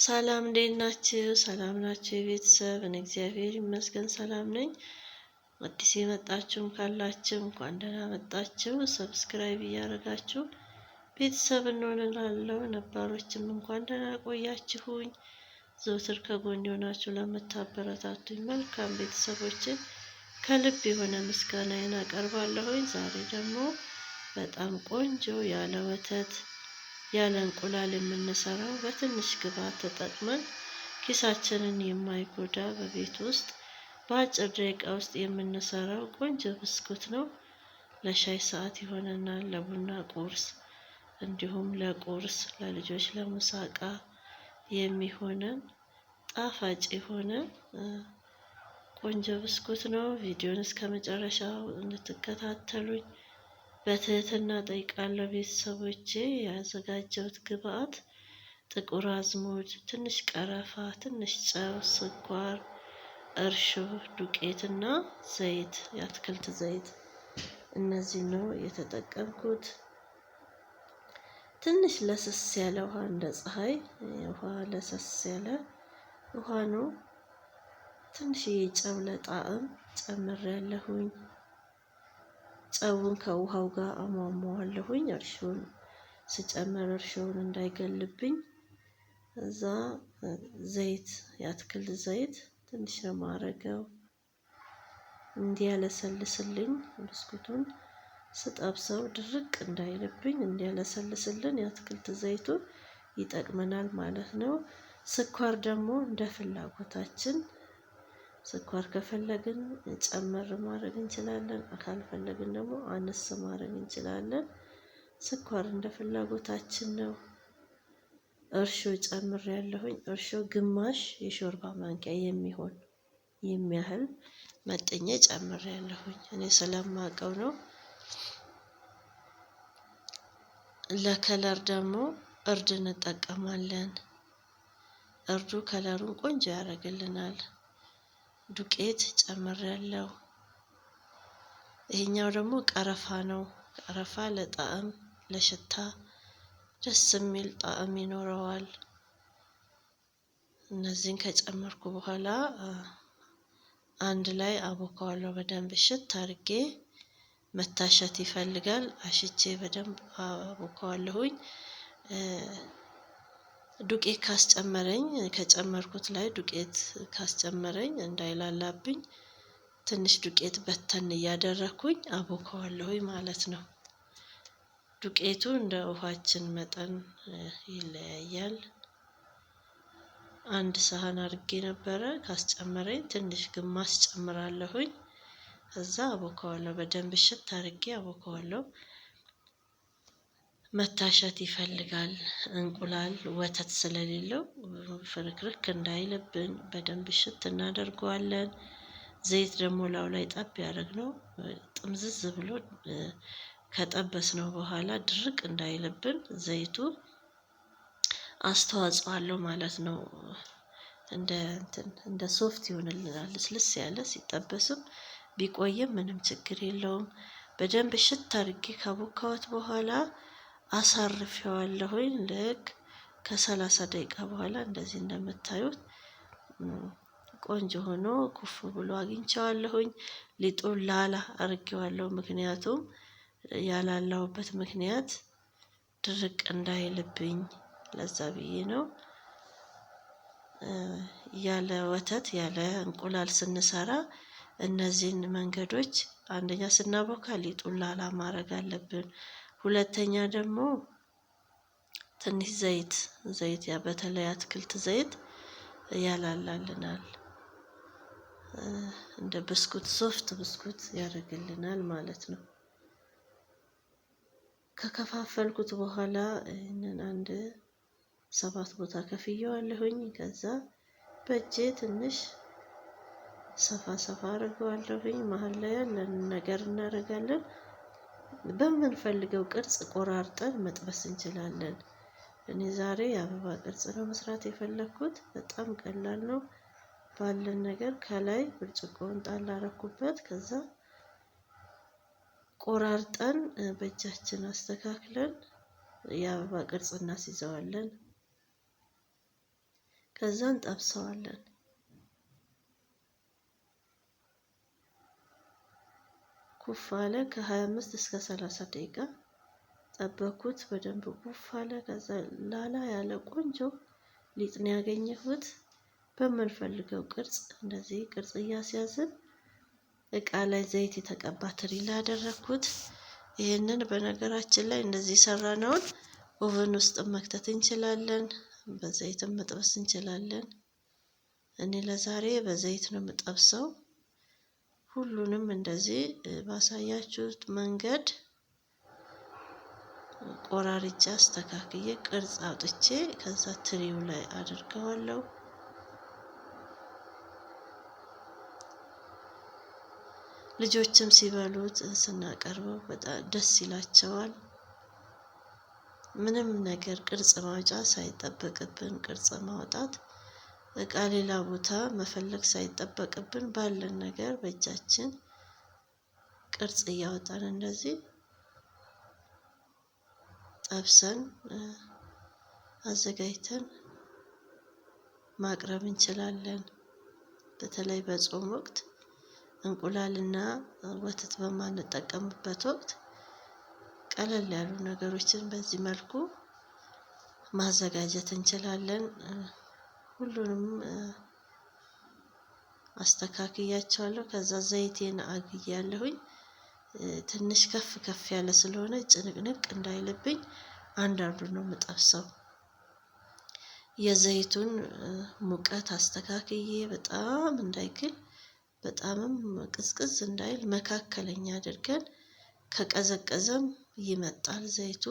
ሰላም እንዴት ናችሁ? ሰላም ናችሁ የቤተሰብ? እኔ እግዚአብሔር ይመስገን ሰላም ነኝ። አዲስ የመጣችሁም ካላችሁ እንኳን ደህና መጣችሁ። ሰብስክራይብ እያደረጋችሁ ቤተሰብ እንሆንላለሁ። ነባሮችም እንኳን ደህና ቆያችሁኝ። ዘውትር ከጎን የሆናችሁ ለምታበረታቱኝ መልካም ቤተሰቦችን ከልብ የሆነ ምስጋናዬን አቀርባለሁኝ። ዛሬ ደግሞ በጣም ቆንጆ ያለ ወተት ያለ እንቁላል የምንሰራው በትንሽ ግብአት ተጠቅመን ኪሳችንን የማይጎዳ በቤት ውስጥ በአጭር ደቂቃ ውስጥ የምንሰራው ቆንጆ ብስኩት ነው። ለሻይ ሰዓት ይሆነናል፣ ለቡና ቁርስ፣ እንዲሁም ለቁርስ ለልጆች ለምሳቃ የሚሆነን ጣፋጭ የሆነ ቆንጆ ብስኩት ነው። ቪዲዮን እስከ መጨረሻው እንድትከታተሉኝ በትህትና ጠይቃለሁ። ቤተሰቦቼ ያዘጋጀሁት ግብአት ጥቁር አዝሙድ፣ ትንሽ ቀረፋ፣ ትንሽ ጨው፣ ስኳር፣ እርሾ፣ ዱቄትና ዘይት፣ የአትክልት ዘይት እነዚህ ነው የተጠቀምኩት። ትንሽ ለሰስ ያለ ውሃ እንደ ፀሐይ ውሃ ለሰስ ያለ ውሃ ነው። ትንሽዬ ጨው ለጣዕም ጨምሬያለሁኝ። ጨውን ከውሃው ጋር አሟሟዋለሁኝ። እርሾውን ስጨምር እርሾውን እንዳይገልብኝ። እዛ ዘይት የአትክልት ዘይት ትንሽ ነው የማረገው እንዲያለሰልስልኝ ብስኩቱን ስጠብሰው ድርቅ እንዳይልብኝ እንዲያለሰልስልን የአትክልት ዘይቱ ይጠቅመናል ማለት ነው። ስኳር ደግሞ እንደ ፍላጎታችን ስኳር ከፈለግን ጨመር ማድረግ እንችላለን፣ ካልፈለግን ደግሞ አነስ ማድረግ እንችላለን። ስኳር እንደ ፍላጎታችን ነው። እርሾ ጨምሬያለሁኝ። እርሾ ግማሽ የሾርባ ማንኪያ የሚያህል መጥኜ ጨምሬያለሁኝ። እኔ ስለማውቀው ነው። ለከለር ደግሞ እርድ እንጠቀማለን። እርዱ ከለሩን ቆንጆ ያደርግልናል። ዱቄት ጨምሬያለሁ። ይሄኛው ደግሞ ቀረፋ ነው። ቀረፋ ለጣዕም ለሽታ ደስ የሚል ጣዕም ይኖረዋል። እነዚህን ከጨመርኩ በኋላ አንድ ላይ አቦካዋለሁ። በደንብ እሽት አድርጌ መታሸት ይፈልጋል። አሽቼ በደንብ አቦካዋለሁኝ። ዱቄት ከጨመርኩት ላይ ዱቄት ካስጨመረኝ እንዳይላላብኝ ትንሽ ዱቄት በተን እያደረኩኝ አቦካዋለሁኝ ማለት ነው። ዱቄቱ እንደ ውሃችን መጠን ይለያያል። አንድ ሳህን አድርጌ ነበረ። ካስጨመረኝ ትንሽ ግማሽ ጨምራለሁኝ። ከዛ አቦካዋለሁ። በደንብ እሽት አድርጌ አቦካዋለሁ። መታሸት ይፈልጋል። እንቁላል ወተት ስለሌለው ፍርክርክ እንዳይልብን በደንብ እሽት እናደርገዋለን። ዘይት ደግሞ ላዩ ላይ ጠብ ያደረግነው ጥምዝዝ ብሎ ከጠበስነው በኋላ ድርቅ እንዳይልብን ዘይቱ አስተዋጽኦ አለው ማለት ነው። እንደ ሶፍት ይሆንልናል። ልስልስ ያለ ሲጠበስም ቢቆይም ምንም ችግር የለውም። በደንብ እሽት አድርጌ ካቦካሁት በኋላ አሳርፌዋለሁኝ። ልክ ከ30 ደቂቃ በኋላ እንደዚህ እንደምታዩት ቆንጆ ሆኖ ኩፍ ብሎ አግኝቼዋለሁኝ። ሊጡን ላላ አድርጌዋለሁ። ምክንያቱም ያላላሁበት ምክንያት ድርቅ እንዳይልብኝ ለዛ ብዬ ነው። ያለ ወተት ያለ እንቁላል ስንሰራ እነዚህን መንገዶች አንደኛ ስናቦካ ሊጡን ላላ ማድረግ አለብን። ሁለተኛ ደግሞ ትንሽ ዘይት በተለይ አትክልት ዘይት ያላላልናል። እንደ ብስኩት ሶፍት ብስኩት ያደርግልናል ማለት ነው። ከከፋፈልኩት በኋላ ይህንን አንድ 7 ቦታ ከፍየዋለሁኝ። ከዛ በእጄ ትንሽ ሰፋ አድርገዋለሁኝ። መሀል ላይ ያለን ነገር እናደርጋለን። በምንፈልገው ቅርጽ ቆራርጠን መጥበስ እንችላለን። እኔ ዛሬ የአበባ ቅርጽ ነው መስራት የፈለኩት። በጣም ቀላል ነው። ባለን ነገር ከላይ ብርጭቆውን ጣል አደረኩበት። ከዛ ቆራርጠን በእጃችን አስተካክለን የአበባ ቅርጽ እናስይዘዋለን። ከዛ እንጠብሰዋለን። ኩፍ አለ። ከ25 እስከ 30 ደቂቃ ጠበኩት። በደንብ ኩፍ አለ። ከዛ ላላ ያለ ቆንጆ ሊጥ ነው ያገኘሁት። በምንፈልገው ቅርጽ እንደዚህ ቅርጽ እያስያዝን እቃ ላይ ዘይት የተቀባ ትሪ ላይ አደረኩት። ይህንን በነገራችን ላይ እንደዚህ ሰራነውን ኦቨን ውስጥ መክተት እንችላለን፣ በዘይትም መጥበስ እንችላለን። እኔ ለዛሬ በዘይት ነው የምጠብሰው። ሁሉንም እንደዚህ ባሳያችሁት መንገድ ቆራርጬ አስተካክዬ ቅርጽ አውጥቼ ከዛ ትሪው ላይ አድርገዋለሁ። ልጆችም ሲበሉት ስናቀርበው በጣም ደስ ይላቸዋል። ምንም ነገር ቅርጽ ማውጫ ሳይጠበቅብን ቅርጽ ማውጣት እቃ ሌላ ቦታ መፈለግ ሳይጠበቅብን ባለን ነገር በእጃችን ቅርጽ እያወጣን እንደዚህ ጠብሰን አዘጋጅተን ማቅረብ እንችላለን። በተለይ በጾም ወቅት እንቁላልና ወተት በማንጠቀምበት ወቅት ቀለል ያሉ ነገሮችን በዚህ መልኩ ማዘጋጀት እንችላለን። ሁሉንም አስተካክያቸዋለሁ። ከዛ ዘይቴን አግያለሁኝ። ትንሽ ከፍ ከፍ ያለ ስለሆነ ጭንቅንቅ እንዳይልብኝ አንዳንዱን ነው የምጠብሰው። የዘይቱን ሙቀት አስተካክዬ በጣም እንዳይግል በጣምም ቅዝቅዝ እንዳይል መካከለኛ አድርገን፣ ከቀዘቀዘም ይመጣል ዘይቱ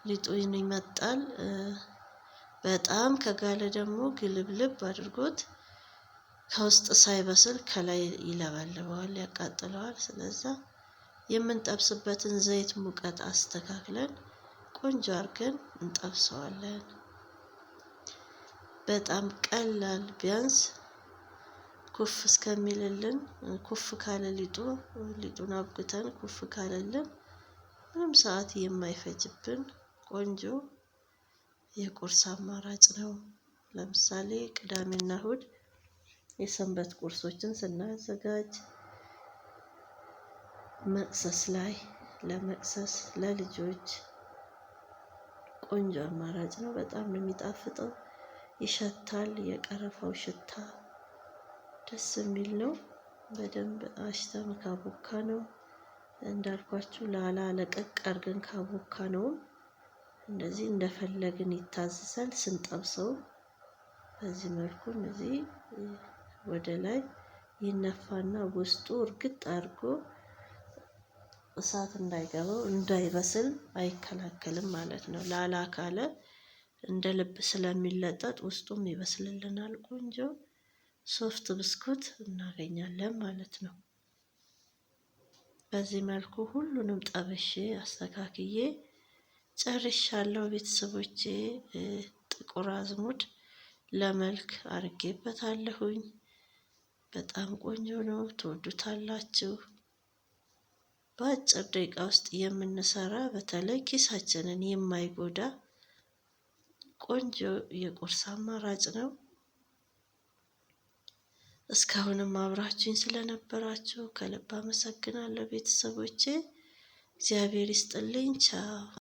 ሊጡን ይመጣል። በጣም ከጋለ ደግሞ ግልብልብ አድርጎት ከውስጥ ሳይበስል ከላይ ይለበልበዋል፣ ያቃጥለዋል። ስለዛ የምንጠብስበትን ዘይት ሙቀት አስተካክለን ቆንጆ አድርገን እንጠብሰዋለን። በጣም ቀላል ቢያንስ ኩፍ እስከሚልልን ኩፍ ካለ ሊጡን አብኩተን ኩፍ ካለልን ምንም ሰዓት የማይፈጅብን ቆንጆ የቁርስ አማራጭ ነው። ለምሳሌ ቅዳሜና እሁድ የሰንበት ቁርሶችን ስናዘጋጅ መቅሰስ ላይ ለመቅሰስ ለልጆች ቆንጆ አማራጭ ነው። በጣም ነው የሚጣፍጠው። ይሸታል። የቀረፋው ሽታ ደስ የሚል ነው። በደንብ አሽተን ካቦካ ነው እንዳልኳችሁ ላላ ለቀቅ አድርገን ካቦካ ነው እንደዚህ እንደፈለግን ይታዘዛል። ስንጠብሰው በዚህ መልኩ እንደዚህ ወደ ላይ ይነፋና ውስጡ እርግጥ አድርጎ እሳት እንዳይገባው እንዳይበስል አይከላከልም ማለት ነው። ላላ ካለ እንደ ልብ ስለሚለጠጥ ውስጡም ይበስልልናል። ቆንጆ ሶፍት ብስኩት እናገኛለን ማለት ነው። በዚህ መልኩ ሁሉንም ጠብሼ አስተካክዬ ጨርሻለሁ ቤተሰቦቼ። ጥቁር አዝሙድ ለመልክ አርጌበታለሁኝ። በጣም ቆንጆ ነው፣ ትወዱታላችሁ። በአጭር ደቂቃ ውስጥ የምንሰራ በተለይ ኪሳችንን የማይጎዳ ቆንጆ የቁርስ አማራጭ ነው። እስካሁንም አብራችሁኝ ስለነበራችሁ ከልብ አመሰግናለሁ ቤተሰቦቼ። እግዚአብሔር ይስጥልኝ። ቻው